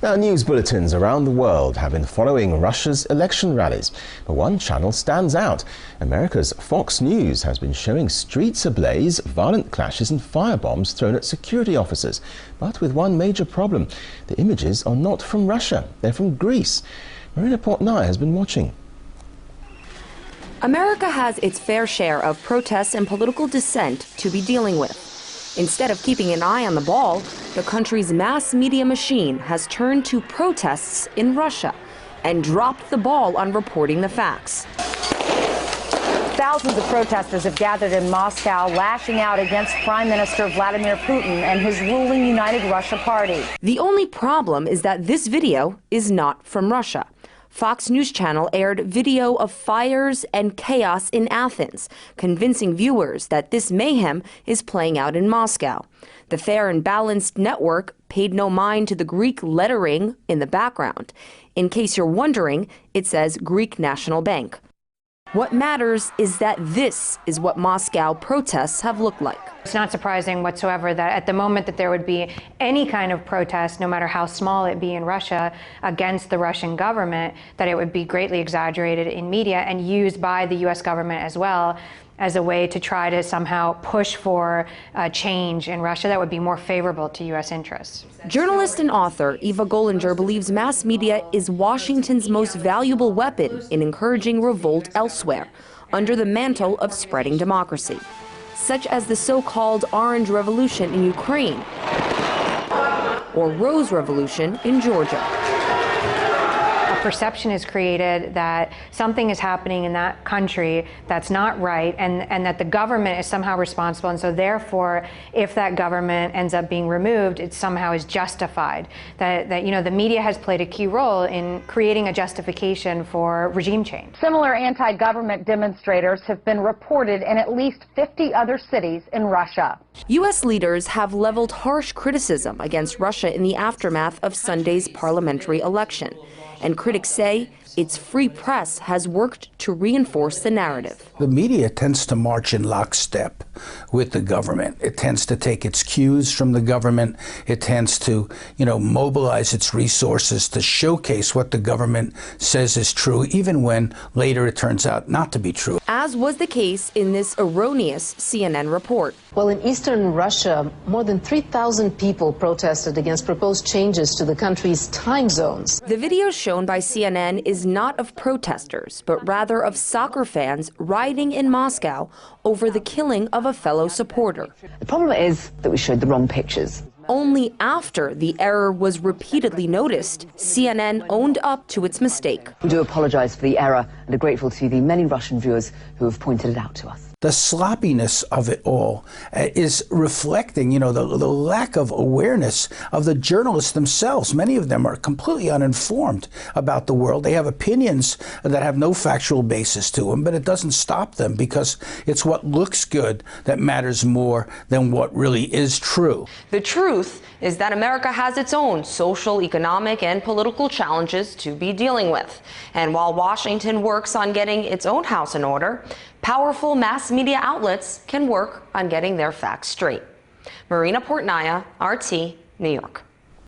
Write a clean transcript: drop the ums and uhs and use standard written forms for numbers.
Now, news bulletins around the world have been following Russia's election rallies, but one channel stands out. America's Fox News has been showing streets ablaze, violent clashes and firebombs thrown at security officers. But with one major problem: the images are not from Russia, they're from Greece. Marina Portnaya has been watching. America has its fair share of protests and political dissent to be dealing with. Instead of keeping an eye on the ball, the country's mass media machine has turned to protests in Russia and dropped the ball on reporting the facts. Thousands of protesters have gathered in Moscow, lashing out against Prime Minister Vladimir Putin and his ruling United Russia Party. The only problem is that this video is not from Russia. Fox News Channel aired video of fires and chaos in Athens, convincing viewers that this mayhem is playing out in Moscow. The Fair and Balanced network paid no mind to the Greek lettering in the background. In case you're wondering, it says Greek National Bank. What matters is that this is what Moscow protests have looked like. It's not surprising whatsoever that at the moment that there would be any kind of protest, no matter how small it be in Russia, against the Russian government, that it would be greatly exaggerated in media and used by the U.S. government as well as a way to try to somehow push for change in Russia that would be more favorable to U.S. interests. Journalist and author Eva Golinger believes mass media is Washington's most valuable weapon in encouraging revolt elsewhere, under the mantle of spreading democracy, such as the so-called Orange Revolution in Ukraine or Rose Revolution in Georgia. Perception is created that something is happening in that country that's not right, and that the government is somehow responsible, and so therefore if that government ends up being removed, it somehow is justified. That you know, the media has played a key role in creating a justification for regime change. Similar anti-government demonstrators have been reported in at least 50 other cities in Russia. U.S. leaders have leveled harsh criticism against Russia in the aftermath of Sunday's parliamentary election. And critics say its free press has worked to reinforce the narrative. The media tends to march in lockstep with the government. It tends to take its cues from the government. It tends to, mobilize its resources to showcase what the government says is true, even when later it turns out not to be true. As was the case in this erroneous CNN report. Well, in eastern Russia, more than 3,000 people protested against proposed changes to the country's time zones. The video shown by CNN is not of protesters, but rather of soccer fans rioting in Moscow over the killing of a fellow supporter. The problem is that we showed the wrong pictures. Only after the error was repeatedly noticed, CNN owned up to its mistake. We do apologize for the error and are grateful to the many Russian viewers who have pointed it out to us. The sloppiness of it all is reflecting, the lack of awareness of the journalists themselves. Many of them are completely uninformed about the world. They have opinions that have no factual basis to them, but it doesn't stop them because it's what looks good that matters more than what really is true. The truth is that America has its own social, economic, and political challenges to be dealing with. And while Washington works on getting its own house in order, powerful mass media outlets can work on getting their facts straight. Marina Portnaya, RT, New York.